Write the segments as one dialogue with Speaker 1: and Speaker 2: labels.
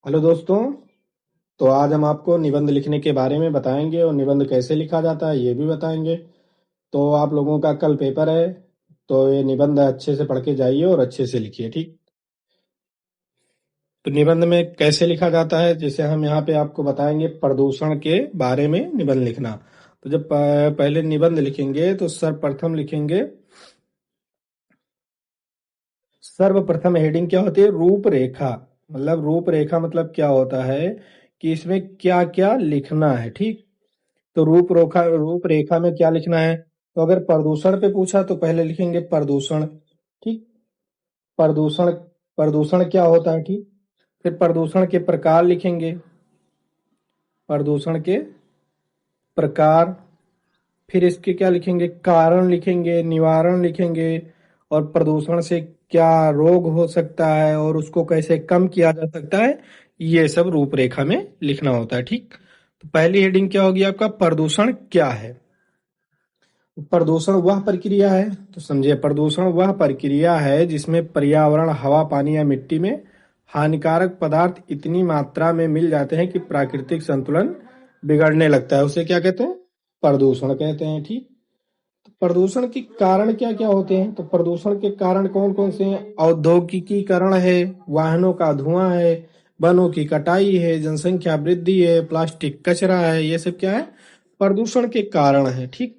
Speaker 1: Hello दोस्तों। तो आज हम आपको निबंध लिखने के बारे में बताएंगे और निबंध कैसे लिखा जाता है ये भी बताएंगे। तो आप लोगों का कल पेपर है, तो ये निबंध अच्छे से पढ़ के जाइए और अच्छे से लिखिए, ठीक। तो निबंध में कैसे लिखा जाता है, जैसे हम यहाँ पे आपको बताएंगे प्रदूषण के बारे में निबंध लिखना। तो जब पहले निबंध लिखेंगे तो सर्वप्रथम लिखेंगे, सर्वप्रथम हेडिंग क्या होती है, रूपरेखा। मतलब रूपरेखा मतलब क्या होता है कि इसमें क्या क्या लिखना है, ठीक। तो रूपरेखा में क्या लिखना है। तो अगर प्रदूषण पे पूछा तो पहले लिखेंगे प्रदूषण, ठीक। प्रदूषण, प्रदूषण क्या होता है, ठीक। फिर प्रदूषण के प्रकार लिखेंगे, प्रदूषण के प्रकार। फिर इसके क्या लिखेंगे, कारण लिखेंगे, निवारण लिखेंगे, और प्रदूषण से क्या रोग हो सकता है और उसको कैसे कम किया जा सकता है, ये सब रूपरेखा में लिखना होता है, ठीक। तो पहली हेडिंग क्या होगी आपका, प्रदूषण क्या है। प्रदूषण वह प्रक्रिया है, तो समझिए प्रदूषण वह प्रक्रिया है जिसमें पर्यावरण, हवा, पानी या मिट्टी में हानिकारक पदार्थ इतनी मात्रा में मिल जाते हैं कि प्राकृतिक संतुलन बिगड़ने लगता है, उसे क्या कहते हैं, प्रदूषण कहते हैं, ठीक। तो प्रदूषण के कारण क्या क्या होते हैं, तो प्रदूषण के कारण कौन कौन से हैं, औद्योगिकीकरण है, वाहनों का धुआं है, वनों की कटाई है, जनसंख्या वृद्धि है, प्लास्टिक कचरा है, ये सब क्या है, प्रदूषण के कारण है, ठीक।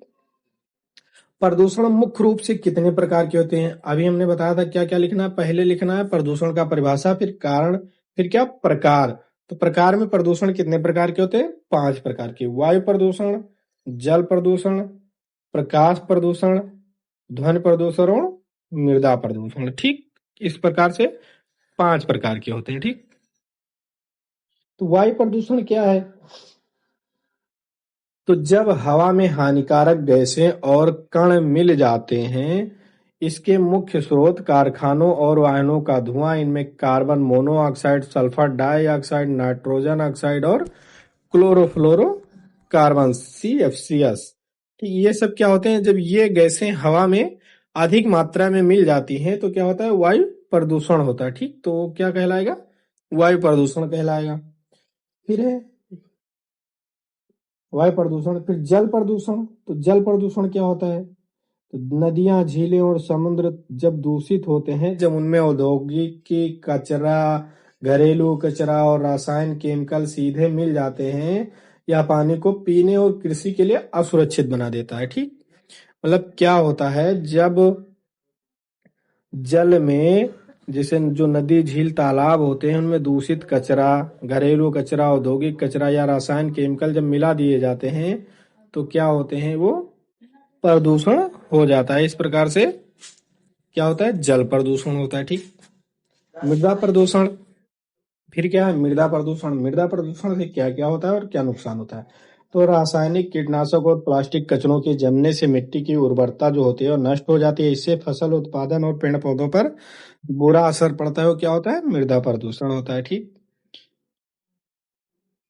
Speaker 1: प्रदूषण मुख्य रूप से कितने प्रकार के होते हैं, अभी हमने बताया था क्या क्या लिखना है। पहले लिखना है प्रदूषण का परिभाषा, फिर कारण, फिर क्या, प्रकार। तो प्रकार में प्रदूषण कितने प्रकार के होते हैं, 5 प्रकार के। वायु प्रदूषण, जल प्रदूषण, प्रकाश प्रदूषण, ध्वनि प्रदूषण और मृदा प्रदूषण, ठीक। इस प्रकार से 5 प्रकार के होते हैं, ठीक। तो वायु प्रदूषण क्या है, तो जब हवा में हानिकारक गैसें और कण मिल जाते हैं। इसके मुख्य स्रोत कारखानों और वाहनों का धुआं, इनमें carbon monoxide, sulphur dioxide, nitrogen oxide और क्लोरोफ्लोरो कार्बन, CFCS, ठीक। ये सब क्या होते हैं, जब ये गैसें हवा में अधिक मात्रा में मिल जाती हैं तो क्या होता है, वायु प्रदूषण होता है, ठीक। तो क्या कहलाएगा, वायु प्रदूषण कहलाएगा। फिर है वायु प्रदूषण। फिर जल प्रदूषण, तो जल प्रदूषण क्या होता है, तो नदियां, झीलें और समुद्र जब दूषित होते हैं, जब उनमें औद्योगिक की कचरा, घरेलू कचरा और रासायनिक केमिकल सीधे मिल जाते हैं, यह पानी को पीने और कृषि के लिए असुरक्षित बना देता है, ठीक। मतलब क्या होता है, जब जल में, जैसे जो नदी, झील, तालाब होते हैं, उनमें दूषित कचरा, घरेलू कचरा, औद्योगिक कचरा या रासायनिक केमिकल जब मिला दिए जाते हैं तो क्या होते हैं, वो प्रदूषण हो जाता है। इस प्रकार से क्या होता है, जल प्रदूषण होता है, ठीक। मृदा प्रदूषण, फिर क्या है, मृदा प्रदूषण। मृदा प्रदूषण से क्या क्या होता है और क्या नुकसान होता है, तो रासायनिक कीटनाशक और प्लास्टिक कचरों के जमने से मिट्टी की उर्वरता जो होती है वो नष्ट हो जाती है। इससे फसल उत्पादन और पेड़ पौधों पर बुरा असर पड़ता है, वो क्या होता है, मृदा प्रदूषण होता है, ठीक।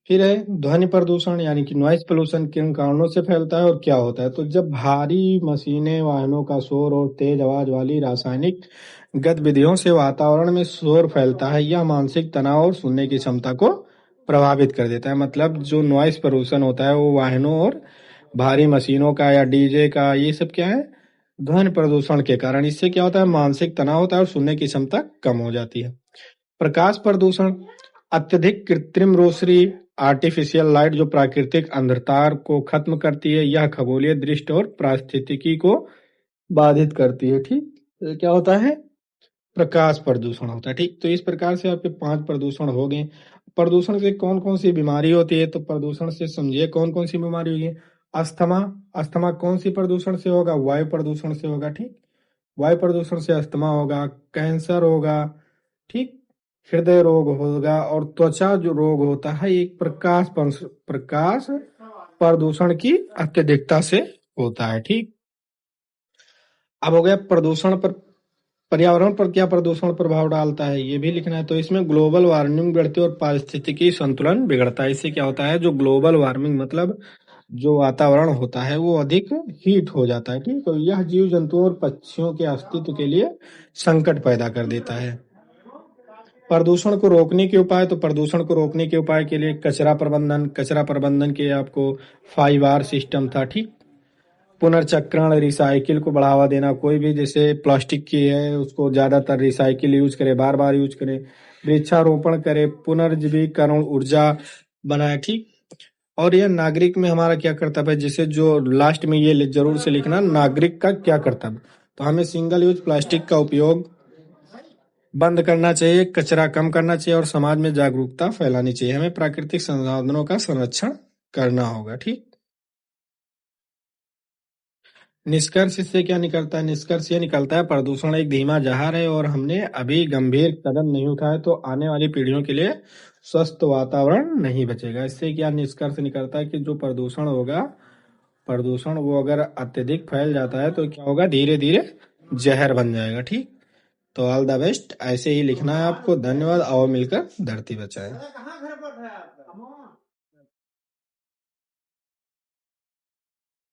Speaker 1: फिर है ध्वनि प्रदूषण, यानी कि नॉइज पोल्यूशन किन कारणों से फैलता है और क्या होता है, तो जब भारी मशीनें, वाहनों का शोर और तेज आवाज वाली रासायनिक गतिविधियों से वातावरण में शोर फैलता है, यह मानसिक तनाव और सुनने की क्षमता को प्रभावित कर देता है। मतलब जो नॉइज पोल्यूशन होता है वो वाहनों और भारी मशीनों का या डीजे का, ये सब क्या है, ध्वनि प्रदूषण के कारण। इससे क्या होता है, मानसिक तनाव होता है और सुनने की क्षमता कम हो जाती है। प्रकाश प्रदूषण, अत्यधिक कृत्रिम रोशनी, आर्टिफिशियल लाइट जो प्राकृतिक अंधकार को खत्म करती है, यह खगोलीय दृष्टि और पारिस्थितिकी को बाधित करती है, ठीक। तो क्या होता है, प्रकाश प्रदूषण होता है, ठीक। तो इस प्रकार से आपके 5 प्रदूषण हो गए। प्रदूषण से कौन कौन सी बीमारी होती है, तो प्रदूषण से समझिए कौन कौन सी बीमारी होगी। अस्थमा, अस्थमा कौन सी प्रदूषण से होगा, वायु प्रदूषण से होगा, ठीक। वायु प्रदूषण से अस्थमा होगा, कैंसर होगा, ठीक। हृदय रोग होगा, और त्वचा जो रोग होता है एक प्रकाश प्रदूषण की अत्यधिकता से होता है, ठीक। अब हो गया प्रदूषण पर, पर्यावरण पर क्या प्रदूषण प्रभाव डालता है ये भी लिखना है। तो इसमें ग्लोबल वार्मिंग बढ़ती है और पारिस्थितिकी संतुलन बिगड़ता है। इससे क्या होता है, जो ग्लोबल वार्मिंग मतलब जो वातावरण होता है वो अधिक हीट हो जाता है, ठीक। और यह जीव जंतुओं और पक्षियों के अस्तित्व के लिए संकट पैदा कर देता है। प्रदूषण को रोकने के उपाय, तो प्रदूषण को रोकने के उपाय के लिए कचरा प्रबंधन के आपको 5R सिस्टम था, ठीक। पुनर्चक्रण, रिसाइकिल को बढ़ावा देना, कोई भी जैसे प्लास्टिक की है उसको ज्यादातर रिसाइकिल यूज करे, बार बार यूज करे, वृक्षारोपण करे, पुनर्जीवीकरण ऊर्जा बनाए, ठीक। और यह नागरिक में हमारा क्या कर्तव्य है, जिसे जो लास्ट में ये जरूर से लिखना, नागरिक का क्या कर्तव्य। तो हमें सिंगल यूज प्लास्टिक का उपयोग बंद करना चाहिए, कचरा कम करना चाहिए और समाज में जागरूकता फैलानी चाहिए। हमें प्राकृतिक संसाधनों का संरक्षण करना होगा, ठीक। निष्कर्ष इससे क्या निकलता है? निष्कर्ष ये निकलता है प्रदूषण एक धीमा जहार है और हमने अभी गंभीर कदम नहीं उठाए तो आने वाली पीढ़ियों के लिए स्वस्थ वातावरण नहीं बचेगा। इससे क्या निष्कर्ष निकलता है कि जो प्रदूषण वो अगर अत्यधिक फैल जाता है तो क्या होगा, धीरे धीरे जहर बन जाएगा, ठीक। तो ऑल द बेस्ट, ऐसे ही लिखना है आपको। धन्यवाद। आओ मिलकर धरती बचाएं।